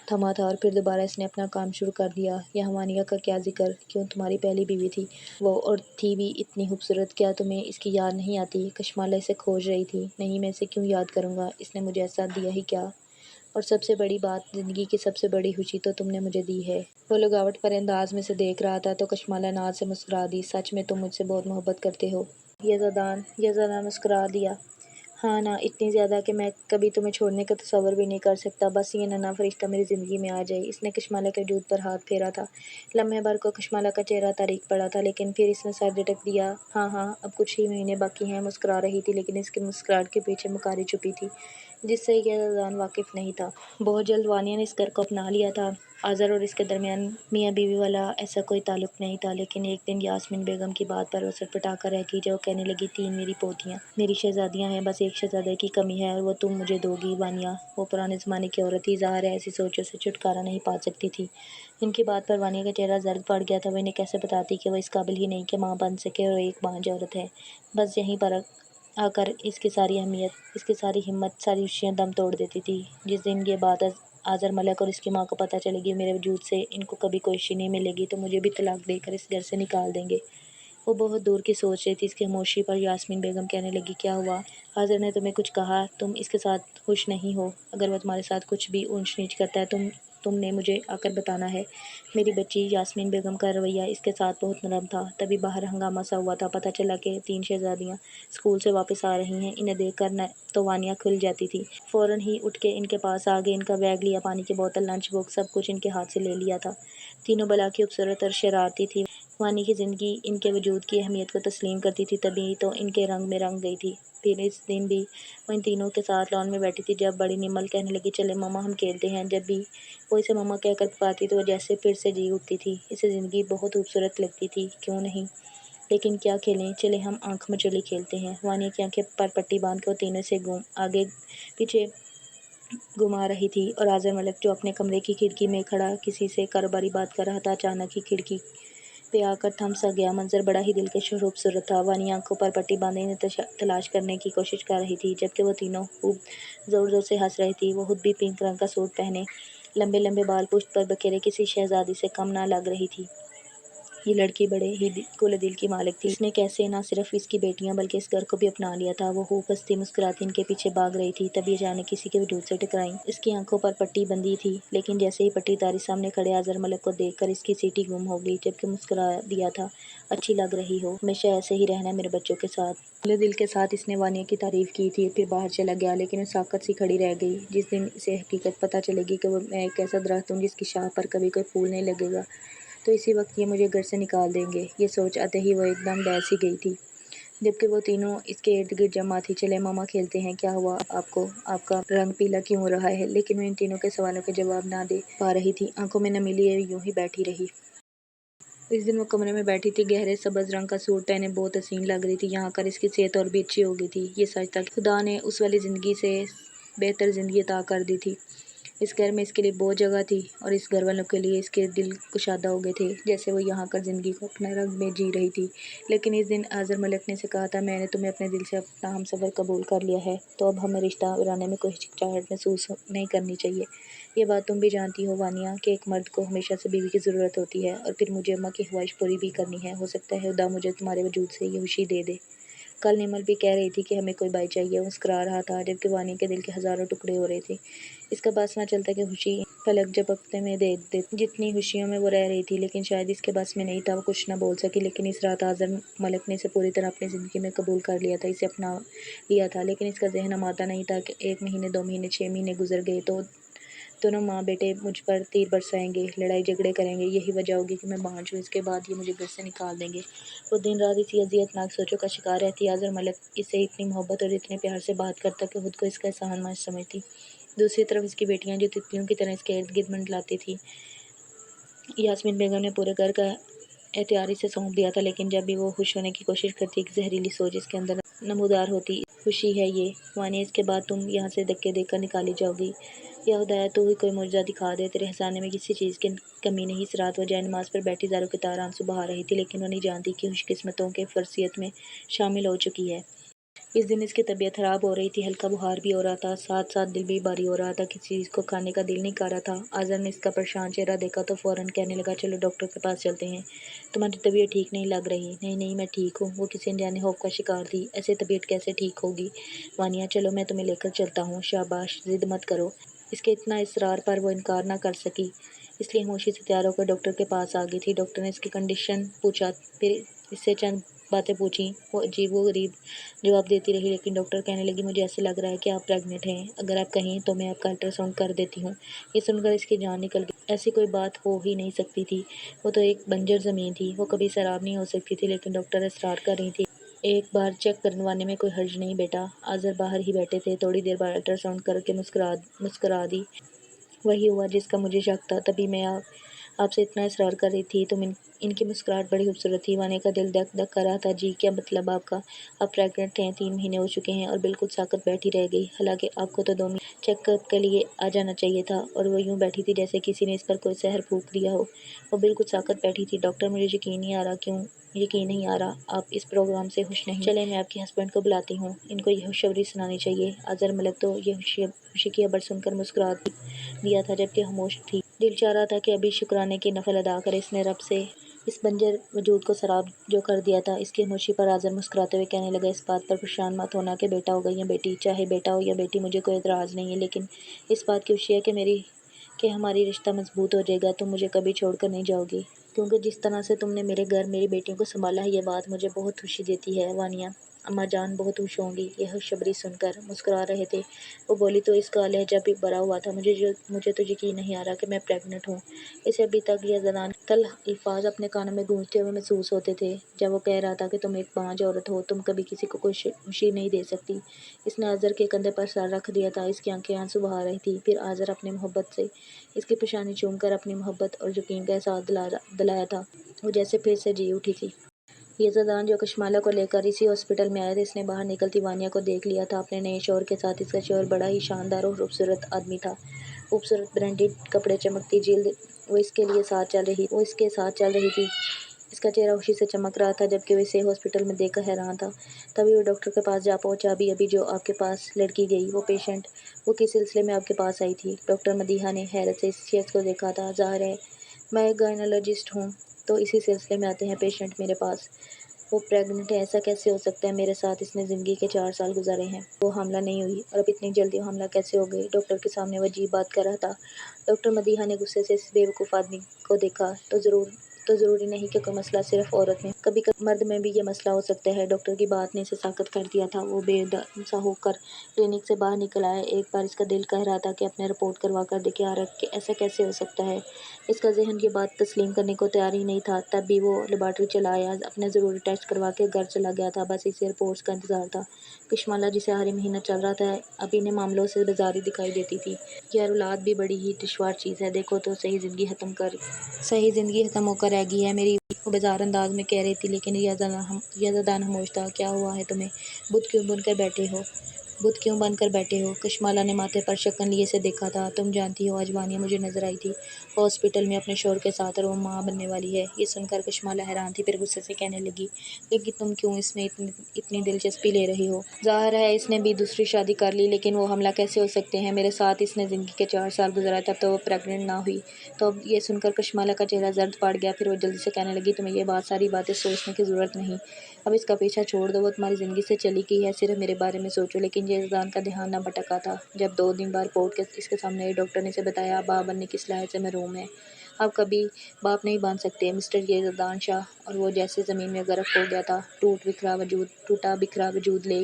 تھما تھا، اور پھر دوبارہ اس نے اپنا کام شروع کر دیا۔ یہاں وانیہ کا کیا ذکر، کیوں تمہاری پہلی بیوی تھی وہ، اور تھی بھی اتنی خوبصورت، کیا تمہیں اس کی یاد نہیں آتی؟ کشمالہ اسے کھوج رہی تھی۔ نہیں، میں اسے کیوں یاد کروں گا، اس نے مجھے ایسا دیا ہی کیا، اور سب سے بڑی بات، زندگی کی سب سے بڑی خوشی تو تم نے مجھے دی ہے۔ وہ لگاوٹ پر انداز میں سے دیکھ رہا تھا تو کشمالہ ناز سے مسکرا دی۔ سچ میں تم مجھ سے بہت محبت کرتے ہو؟ یزدان مسکرا دیا۔ ہاں نا، اتنی زیادہ کہ میں کبھی تمہیں چھوڑنے کا تصور بھی نہیں کر سکتا، بس یہ ننھا فرشتہ میری زندگی میں آ جائے۔ اس نے کشمالہ کے وجود پر ہاتھ پھیرا تھا۔ لمحے بھر کو کشمالہ کا چہرہ تاریک پڑا تھا، لیکن پھر اس نے سر جھٹک دیا۔ ہاں، اب کچھ ہی مہینے باقی ہیں۔ مسکرا رہی تھی، لیکن اس کی مسکراہٹ کے پیچھے مکاری چھپی تھی جس سے یزدان واقف نہیں تھا۔ بہت جلد وانیہ نے اس گھر کو اپنا لیا تھا۔ اظہر اور اس کے درمیان میاں بیوی والا ایسا کوئی تعلق نہیں تھا، لیکن ایک دن یاسمین بیگم کی بات پر وہ سٹپٹا کر رہ گئی، جب وہ کہنے لگی، 3 میری پوتیاں میری شہزادیاں ہیں، بس ایک شہزادے کی کمی ہے اور وہ تم مجھے دو گی۔ وانیہ وہ پرانے زمانے کی عورت تھی، ظاہر ہے ایسی سوچوں سے چھٹکارا نہیں پا سکتی تھی۔ ان کی بات پر وانیہ کا چہرہ زرد پڑ گیا تھا۔ وہ انہیں کیسے بتاتی کہ وہ اس قابل ہی نہیں کہ ماں بن سکے اور ایک بانجھ عورت ہے۔ بس یہیں پر آ کر اس کی ساری اہمیت، اس کی ساری ہمت، ساری خوشیاں دم توڑ دیتی تھی۔ جس دن یہ بات اظہر ملک اور اس کی ماں کو پتہ چلے گی، میرے وجود سے ان کو کبھی کوئی خوشی نہیں ملے گی، تو مجھے بھی طلاق دے کر اس گھر سے نکال دیں گے۔ وہ بہت دور کی سوچ رہی تھی۔ اس کی خاموشی پر یاسمین بیگم کہنے لگی، کیا ہوا؟ اظہر نے تمہیں کچھ کہا؟ تم اس کے ساتھ خوش نہیں ہو؟ اگر وہ تمہارے ساتھ کچھ بھی اونچ نیچ کرتا ہے تم نے مجھے آ کر بتانا ہے۔ میری بچی یاسمین بیگم کا رویہ اس کے ساتھ بہت نرم تھا۔ تبھی باہر ہنگامہ سا ہوا تھا۔ پتہ چلا کہ 3 شہزادیاں اسکول سے واپس آ رہی ہیں۔ انہیں دیکھ کر تو وانیہ کھل جاتی تھی، فوراً ہی اٹھ کے ان کے پاس آ گئی، ان کا بیگ لیا، پانی کی بوتل، لنچ باکس، سب کچھ ان کے ہاتھ سے لے لیا تھا۔ تینوں بلا کی خوبصورت اور شرارتی تھی۔ وانیہ کی زندگی ان کے وجود کی اہمیت کو تسلیم کرتی تھی، تبھی تو ان کے رنگ میں رنگ گئی تھی۔ پھر اس دن بھی وہ ان تینوں کے ساتھ لان میں بیٹھی تھی، جب بڑی نمل کہنے لگی، چلے مما ہم کھیلتے ہیں۔ جب بھی وہ اسے مما کہہ کر پکارتی تو وہ جیسے پھر سے جی اٹھتی تھی۔ اسے زندگی بہت خوبصورت لگتی تھی، کیوں نہیں؟ لیکن کیا کھیلیں؟ چلے ہم آنکھ مچولی کھیلتے ہیں۔ وانیہ کی آنکھیں پر پٹی باندھ کے وہ تینوں سے آگے پیچھے گھما رہی تھی، اور اظہر ملک جو اپنے کمرے کی کھڑکی میں کھڑا کسی سے کاروباری بات کر رہا تھا، اچانک ہی کھڑکی پہ آ کر تھم سا گیا۔ منظر بڑا ہی دلکش اور خوبصورت تھا۔ وانیہ آنکھوں پر پٹی باندھے انہیں تلاش کرنے کی کوشش کر رہی تھی، جبکہ وہ تینوں خوب زور زور سے ہنس رہی تھی۔ وہ خود بھی پنک رنگ کا سوٹ پہنے، لمبے لمبے بال پشت پر بکھیرے، کسی شہزادی سے کم نہ لگ رہی تھی۔ یہ لڑکی بڑے ہی کھلے دل کی مالک تھی۔ اس نے کیسے نہ صرف اس کی بیٹیاں بلکہ اس گھر کو بھی اپنا لیا تھا۔ وہ خوب ہنستی مسکراتی ان کے پیچھے بھاگ رہی تھی، تبھی اچانک کسی کے وجود سے ٹکرائی۔ اس کی آنکھوں پر پٹی بندھی تھی، لیکن جیسے ہی پٹی اتاری، سامنے کھڑے اظہر ملک کو دیکھ کر اس کی سیٹی گم ہو گئی، جبکہ مسکرا دیا تھا، اچھی لگ رہی ہو، ہمیشہ ایسے ہی رہنا میرے بچوں کے ساتھ۔ کھلے دل کے ساتھ اس نے وانیہ کی تعریف کی تھی، پھر باہر چلا گیا، لیکن وہ ساکت سی کھڑی رہ گئی۔ جس دن اسے حقیقت پتہ چلے گی کہ میں ایک ایسا درخت ہوں جس کی شاخ پر کبھی کوئی پھول نہیں لگے گا، تو اسی وقت یہ مجھے گھر سے نکال دیں گے۔ یہ سوچ آتے ہی وہ ایک دم بیس ہی گئی تھی، جبکہ وہ تینوں اس کے ارد گرد جمع تھی۔ چلے ماما کھیلتے ہیں۔ کیا ہوا آپ کو؟ آپ کا رنگ پیلا کیوں ہو رہا ہے؟ لیکن وہ ان تینوں کے سوالوں کے جواب نہ دے پا رہی تھی، آنکھوں میں نمی لیے یوں ہی بیٹھی رہی۔ اس دن وہ کمرے میں بیٹھی تھی، گہرے سبز رنگ کا سوٹ پہنے بہت حسین لگ رہی تھی۔ یہاں آ کر اس کی صحت اور بھی اچھی ہو گئی تھی۔ یہ سچ تھا کہ خدا نے اس والی زندگی سے بہتر زندگی عطا کر دی تھی۔ اس گھر میں اس کے لیے بہت جگہ تھی اور اس گھر والوں کے لیے اس کے دل کشادہ ہو گئے تھے، جیسے وہ یہاں کر زندگی کو اپنے رنگ میں جی رہی تھی۔ لیکن اس دن آذر ملک نے سے کہا تھا، میں نے تمہیں اپنے دل سے اپنا ہم سفر قبول کر لیا ہے، تو اب ہمیں رشتہ بنانے میں کوئی ہچکچاہٹ محسوس نہیں کرنی چاہیے۔ یہ بات تم بھی جانتی ہو وانیا کہ ایک مرد کو ہمیشہ سے بیوی کی ضرورت ہوتی ہے، اور پھر مجھے اماں کی خواہش پوری بھی کرنی ہے۔ ہو سکتا ہے خدا مجھے تمہارے وجود سے یہ خوشی دے دے۔ کل نیمل بھی کہہ رہی تھی کہ ہمیں کوئی بھائی چاہیے، وہ مسکرا رہا تھا جبکہ وانیا کے دل کے ہزاروں ٹکڑے ہو رہے تھے۔ اس کا بس نہ چلتا کہ خوشی پلک جھپکتے میں دے دے جتنی خوشیوں میں وہ رہ رہی تھی، لیکن شاید اس کے بس میں نہیں تھا، وہ کچھ نہ بول سکی۔ لیکن اس رات آذر ملک نے اسے پوری طرح اپنی زندگی میں قبول کر لیا تھا، اسے اپنا لیا تھا، لیکن اس کا ذہن آمادہ نہیں تھا کہ 1 مہینے 2 مہینے 6 مہینے گزر گئے تو دونوں ماں بیٹے مجھ پر تیر برسائیں گے، لڑائی جھگڑے کریں گے، یہی وجہ ہوگی کہ میں بانجھ ہوں، اس کے بعد یہ مجھے گھر سے نکال دیں گے۔ وہ دن رات اسی اذیت ناک سوچوں کا شکار رہتی۔ آذر ملک اسے اتنی محبت اور اتنے پیار سے بات کرتا کہ خود کو اس کا احسان مند سمجھتی۔ دوسری طرف اس کی بیٹیاں جو تتلیوں کی طرح اس کے ارد گرد منڈلاتی تھیں۔ یاسمین بیگم نے پورے گھر کا اختیار اسے سونپ دیا تھا، لیکن جب بھی وہ خوش ہونے کی کوشش کرتی ایک زہریلی سوچ اس کے اندر نمودار ہوتی، خوشی ہے یہ وانیا، اس کے بعد تم یہاں سے دھکے دے کر نکالی جاؤ گی۔ یا خدایا تو ہی کوئی معجزہ دکھا دے، تیرے خزانے میں کسی چیز کی کمی نہیں۔ اس رات وہ جائے نماز پر بیٹھی زاروں کی طرح آنسو بہا رہی تھی، لیکن وہ نہیں جانتی کہ خوش قسمتوں کے فرضیت میں شامل ہو چکی ہے۔ اس دن اس کی طبیعت خراب ہو رہی تھی، ہلکا بخار بھی ہو رہا تھا، ساتھ ساتھ دل بھی بھاری ہو رہا تھا، کسی چیز کو کھانے کا دل نہیں کر رہا تھا۔ آذر نے اس کا پریشان چہرہ دیکھا تو فوراً کہنے لگا، چلو ڈاکٹر کے پاس چلتے ہیں، تمہاری طبیعت ٹھیک نہیں لگ رہی۔ نہیں نہیں میں ٹھیک ہوں، وہ کسی انجانے خوف کا شکار تھی، ایسے طبیعت کیسے ٹھیک ہوگی؟ وانیا چلو میں تمہیں لے کر چلتا ہوں۔ شاباش، ضد مت کرو۔ اس کے اتنا اصرار پر وہ انکار نہ کر سکی، اس لیے خاموشی سے تیار ہو کر ڈاکٹر کے پاس آ گئی تھی۔ ڈاکٹر نے اس کی کنڈیشن پوچھا، پھر اس سے چند باتیں پوچھیں۔ وہ عجیب و غریب جواب دیتی رہی، لیکن ڈاکٹر کہنے لگی، مجھے ایسے لگ رہا ہے کہ آپ پریگننٹ ہیں، اگر آپ کہیں تو میں آپ کا الٹرا ساؤنڈ کر دیتی ہوں۔ یہ سن کر اس کی جان نکل گئی، ایسی کوئی بات ہو ہی نہیں سکتی تھی، وہ تو ایک بنجر زمین تھی، وہ کبھی سیراب نہیں ہو سکتی تھی، لیکن ڈاکٹر اصرار کر رہی تھی۔ ایک بار چیک کروانے میں کوئی حرج نہیں بیٹا۔ آذر باہر ہی بیٹھے تھے، تھوڑی دیر بعد الٹرا ساؤنڈ کر کے مسکرا دی، وہی ہوا جس کا مجھے شک تھا، تبھی میں آپ سے اتنا اصرار کر رہی تھی۔ تم ان کی مسکراہٹ بڑی خوبصورت تھی۔ وانیا کا دل دھک دھک کر رہا تھا۔ جی کیا مطلب آپ کا؟ آپ پریگننٹ ہیں، 3 مہینے ہو چکے ہیں، اور بالکل ساکت بیٹھی رہ گئی، حالانکہ آپ کو تو 2 مہینے چیک اپ کے لیے آ جانا چاہیے تھا۔ اور وہ یوں بیٹھی تھی جیسے کسی نے اس پر کوئی زہر پھونک دیا ہو، وہ بالکل ساکت بیٹھی تھی۔ ڈاکٹر مجھے یقین نہیں آ رہا، کیوں یقین نہیں آ رہا؟ آپ اس پروگرام سے خوش نہیں؟ چلیں میں آپ کے ہسبینڈ کو بلاتی ہوں، ان کو یہ خوشخبری سنانی چاہیے۔ آذر ملک تو یہ خوشی کی خبر سن کر مسکرا دیا تھا جبکہ خاموش تھی، دل چاہ رہا تھا کہ ابھی شکرانے کی نفل ادا کرے، اس نے رب سے اس بنجر وجود کو سراب جو کر دیا تھا۔ اس کی خاموشی پر آذر مسکراتے ہوئے کہنے لگا، اس بات پر پریشان مت ہونا کہ بیٹا ہوگا یا بیٹی، چاہے بیٹا ہو یا بیٹی مجھے کوئی اعتراض نہیں ہے، لیکن اس بات کی خوشی ہے کہ ہماری رشتہ مضبوط ہو جائے گا، تم مجھے کبھی چھوڑ کر نہیں جاؤ گی، کیونکہ جس طرح سے تم نے میرے گھر میری بیٹیوں کو سنبھالا ہے، یہ بات مجھے بہت خوشی دیتی ہے۔ وانیا اماں جان بہت خوش ہوں گی یہ خوشخبری سن کر، مسکرا رہے تھے وہ بولی تو اس کا لہجہ بھی بھرا ہوا تھا، مجھے تو یقین نہیں آ رہا کہ میں پریگننٹ ہوں۔ اسے ابھی تک یہ زدان تلخ الفاظ اپنے کانوں میں گونجتے ہوئے محسوس ہوتے تھے جب وہ کہہ رہا تھا کہ تم ایک بانجھ عورت ہو، تم کبھی کسی کو کوئی خوشی نہیں دے سکتی۔ اس نے آذر کے کندھے پر سر رکھ دیا تھا، اس کی آنکھیں آنسو بہا رہی تھی، پھر آذر اپنی محبت سے اس کی پیشانی چوم کر اپنی محبت اور یقین کا احساس دلایا تھا، وہ جیسے پھر سے جی اٹھی تھی۔ یہ زدان جو کشمالہ کو لے کر اسی ہاسپٹل میں آئے تھے، اس نے باہر نکلتی وانیا کو دیکھ لیا تھا اپنے نئے شوہر کے ساتھ۔ اس کا شوہر بڑا ہی شاندار اور خوبصورت آدمی تھا، خوبصورت برانڈڈ کپڑے، چمکتی جلد، وہ اس کے ساتھ چل رہی تھی، اس کا چہرہ خوشی سے چمک رہا تھا جبکہ وہ اسے ہاسپٹل میں دیکھ کر حیران تھا۔ تبھی وہ ڈاکٹر کے پاس جا پہنچا، ابھی جو آپ کے پاس لڑکی گئی وہ پیشنٹ، وہ کس سلسلے میں آپ کے پاس آئی تھی؟ ڈاکٹر مدیحہ نے حیرت سے اس شخص کو دیکھا تھا۔ ظاہر ہے میں ایک گائنالوجسٹ ہوں، تو اسی سلسلے میں آتے ہیں پیشنٹ میرے پاس۔ وہ پریگننٹ ہے، ایسا کیسے ہو سکتا ہے؟ میرے ساتھ اس نے زندگی کے 4 سال گزارے ہیں، وہ حاملہ نہیں ہوئی، اور اب اتنی جلدی وہ حاملہ کیسے ہو گئی؟ ڈاکٹر کے سامنے وہ عجیب بات کر رہا تھا۔ ڈاکٹر مدیحہ نے غصے سے اس بے وقوف آدمی کو دیکھا، تو ضروری نہیں کہ کوئی مسئلہ صرف عورت میں، کبھی کبھی مرد میں بھی یہ مسئلہ ہو سکتا ہے۔ ڈاکٹر کی بات نے اسے ساکت کر دیا تھا، وہ بے دم سا ہو کر کلینک سے باہر نکل آیا۔ ایک بار اس کا دل کہہ رہا تھا کہ اپنے رپورٹ کروا کر دیکھے کہ ایسا کیسے ہو سکتا ہے، اس کا ذہن یہ بات تسلیم کرنے کو تیار ہی نہیں تھا۔ تب بھی وہ لیبارٹری چلا آیا، اپنے ضروری ٹیسٹ کروا کے گھر چلا گیا تھا، بس اسے رپورٹس کا انتظار تھا۔ کشمالہ جسے ہر مہینہ چل رہا تھا، اب انہیں معاملوں سے بیزاری دکھائی دیتی تھی۔ یار اولاد بھی بڑی ہی دشوار چیز ہے، دیکھو تو صحیح زندگی ختم ہو کر رہ گئی ہے میری، وہ بیزار انداز میں کہہ رہی تھی، لیکن یہ زدان خاموش تھا۔ کیا ہوا ہے تمہیں؟ بت کیوں بن کر بیٹھے ہو؟ بت کیوں بن کر بیٹھے ہو؟ کشمالہ نے ماتھے پر شکن لیے سے دیکھا تھا۔ تم جانتی ہو آج وانیہ مجھے نظر آئی تھی ہاسپٹل میں اپنے شوہر کے ساتھ، اور وہ ماں بننے والی ہے۔ یہ سن کر کشمالہ حیران تھی، پھر غصے سے کہنے لگی، لیکن تم کیوں اس میں اتنی دلچسپی لے رہی ہو؟ ظاہر ہے اس نے بھی دوسری شادی کر لی، لیکن وہ حاملہ کیسے ہو سکتے ہیں؟ میرے ساتھ اس نے زندگی کے 4 سال گزارے تب تو وہ پریگننٹ نہ ہوئی۔ تو اب یہ سن کر کشمالہ کا چہرہ زرد پڑ گیا، پھر وہ جلدی سے کہنے لگی، تمہیں یہ ساری باتیں سوچنے کی ضرورت نہیں۔ اب اس کا پیچھا چھوڑ دو، وہ تمہاری زندگی سے چلی گئی ہے، صرف میرے بارے میں سوچو۔ لیکن یزدان کا دھیان نہ بھٹکا تھا۔ جب 2 دن بعد رپورٹ اس کے سامنے آئی، ڈاکٹر نے اسے بتایا، اب باپ بننے کی صلاحیت سے محروم ہے۔ آپ کبھی باپ نہیں بن سکتے مسٹر یزدان شاہ۔ اور وہ جیسے زمین میں غرق ہو گیا تھا، ٹوٹا بکھرا وجود لے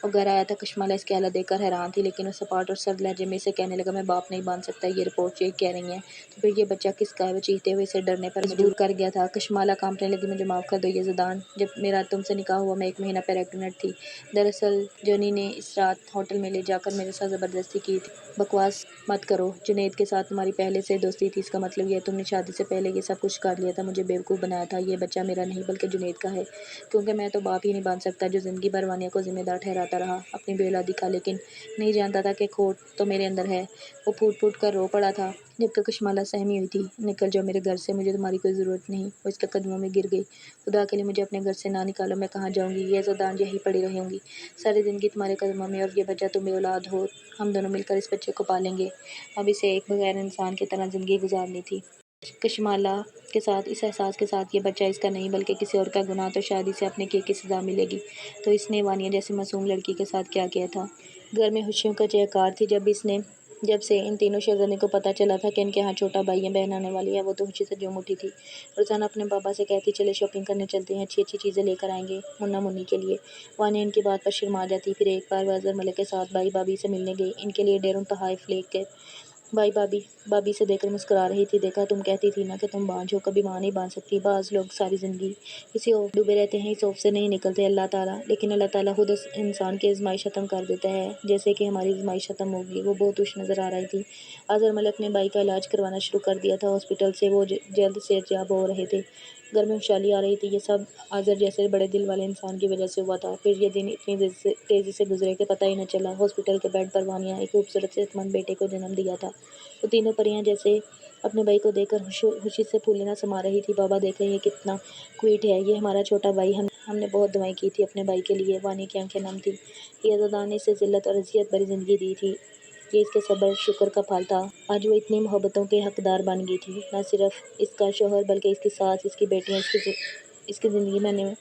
وہ گھر آیا تھا۔ کشمالہ اس کی حالت دیکھ کر حیران تھی، لیکن وہ سپاٹ اور سرد لہجے میں اسے کہنے لگا، میں باپ نہیں بن سکتا، یہ رپورٹ یہ کہہ رہی ہیں۔ تو پھر یہ بچہ کس کا ہے؟ وہ چیختے ہوئے اسے ڈرنے پر مجبور کر گیا تھا۔ کشمالہ کانپنے لگی، مجھے معاف کر دو یزدان، جب میرا تم سے نکاح ہوا میں 1 مہینہ پریگننٹ تھی۔ دراصل جونی نے اس رات ہوٹل میں لے جا کر میرے ساتھ زبردستی کی تھی۔ بکواس مت کرو، جنید کے ساتھ تمہاری پہلے سے دوستی تھی، اس کا مطلب یہ ہے تم نے شادی سے پہلے یہ سب کچھ کر لیا تھا، مجھے بیوقوف بنایا تھا۔ یہ بچہ میرا نہیں بلکہ جنید کا ہے، کیونکہ میں تو باپ ہی نہیں بن سکتا جو زندگی بھر وانیہ کو ذمہ دار ٹھہراتا رہا اپنی بے اولادی کا، لیکن نہیں جانتا تھا کہ کھوٹ تو میرے اندر ہے۔ وہ پھوٹ پھوٹ کر رو پڑا تھا، جبکہ کشمالہ سہمی ہوئی تھی۔ نکل جاؤ میرے گھر سے، مجھے تمہاری کوئی ضرورت نہیں۔ وہ اس کے قدموں میں گر گئی، خدا کے لیے مجھے اپنے گھر سے نہ نکالو، میں کہاں جاؤں گی؟ یزدان یہیں پڑی رہوں گی ساری زندگی تمہارے قدموں میں، اور یہ بچہ تم بے اولاد ہو، ہم دونوں مل کر اس بچے کو پالیں گے۔ اب اسے ایک بغیر انسان کی طرح زندگی گزارنی تھی۔ کشمالہ کے ساتھ اس احساس کے ساتھ یہ بچہ اس کا نہیں بلکہ کسی اور کا گناہ، تو شادی سے اپنے کیے کی سزا ملے گی۔ تو اس نے وانیہ جیسی معصوم لڑکی کے ساتھ کیا کیا تھا؟ گھر میں خوشیوں کا چہکار تھی۔ جب سے ان تینوں شہزادوں کو پتہ چلا تھا کہ ان کے ہاں چھوٹا بھائی یا بہن آنے والی ہے، وہ تو خوشی سے جھوم اٹھی تھی۔ روزانہ اپنے بابا سے کہتی، چلے شاپنگ کرنے چلتے ہیں، اچھی اچھی چیزیں لے کر آئیں گے منا منی کے لیے۔ وانیہ ان کی بات پر شرما جاتی۔ پھر ایک بار وہ اظہر ملک کے ساتھ بھائی بھابھی سے ملنے گئی، ان کے لیے ڈھیروں تحائف لے کر۔ بھائی بھابھی سے دیکھ کر مسکرا رہی تھی، دیکھا تم کہتی تھی نا کہ تم بانجھ ہو، کبھی ماں نہیں بن سکتی۔ بعض لوگ ساری زندگی اسی خوف میں ڈوبے رہتے ہیں، اس خوف سے نہیں نکلتے لیکن اللہ تعالیٰ خود انسان کی آزمائش ختم کر دیتا ہے، جیسے کہ ہماری آزمائش ختم ہوگی۔ وہ بہت خوش نظر آ رہی تھی۔ اظہر ملک نے بھائی کا علاج کروانا شروع کر دیا تھا، ہاسپٹل سے وہ جلد صحت یاب ہو رہے تھے، گھر میں خوشحالی آ رہی تھی۔ یہ سب اظہر جیسے بڑے دل والے انسان کی وجہ سے ہوا تھا۔ پھر یہ دن اتنی تیزی سے گزرے کہ پتہ ہی نہ چلا۔ ہاسپٹل کے بیڈ پر وانیہ ایک خوبصورت صحت مند بیٹے کو جنم دیا تھا۔ وہ تینوں پریاں جیسے اپنے بھائی کو دیکھ کر خوشی سے پھولے نہ سما رہی تھی۔ بابا دیکھیں یہ کتنا کیوٹ ہے، یہ ہمارا چھوٹا بھائی، ہم نے بہت دعائیں کی تھی اپنے بھائی کے لیے۔ وانیہ کی آنکھیں نم تھیں، یزدان نے اسے ذلت اور اذیت بھری زندگی دی تھی، یہ اس کے صبر شکر کا پھل تھا۔ آج وہ اتنی محبتوں کی حقدار بن گئی تھی، نہ صرف اس کا شوہر بلکہ اس کی ساس، اس کی بیٹیاں، اس کی زندگی میں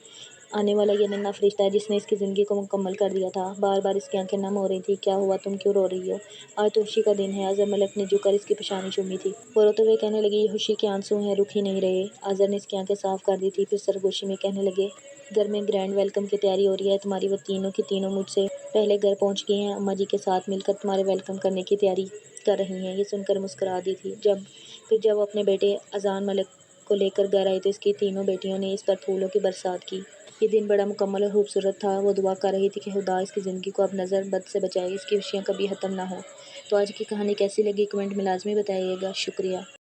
آنے والا یہ ننھا فرشتہ جس نے اس کی زندگی کو مکمل کر دیا تھا۔ بار بار اس کی آنکھیں نم ہو رہی تھیں۔ کیا ہوا، تم کیوں رو رہی ہو؟ آج تو خوشی کا دن ہے، اظہر ملک نے جھک کر اس کی پیشانی چومی تھی۔ وہ روتے ہوئے کہنے لگے، یہ خوشی کے آنسو ہیں، رک ہی نہیں رہے۔ اظہر نے اس کی آنکھیں صاف کر دی تھی، پھر سرگوشی میں کہنے لگے، گھر میں گرینڈ ویلکم کی تیاری ہو رہی ہے، تمہاری وہ تینوں کی تینوں مجھ سے پہلے گھر پہنچ گئی ہیں، اماں جی کے ساتھ مل کر تمہارے ویلکم کرنے کی تیاری کر رہی ہیں۔ یہ سن کر مسکرا دی تھی۔ پھر جب وہ اپنے بیٹے اذان ملک کو لے کر گھر آئی تو اس کی تینوں بیٹیوں نے اس پر پھولوں کی برسات کی۔ یہ دن بڑا مکمل اور خوبصورت تھا۔ وہ دعا کر رہی تھی کہ خدا اس کی زندگی کو اب نظر بد سے بچائے، اس کی خوشیاں کبھی ختم نہ ہوں۔ تو آج کی کہانی کیسی لگی کمنٹ میں لازمی بتائیے گا۔ شکریہ۔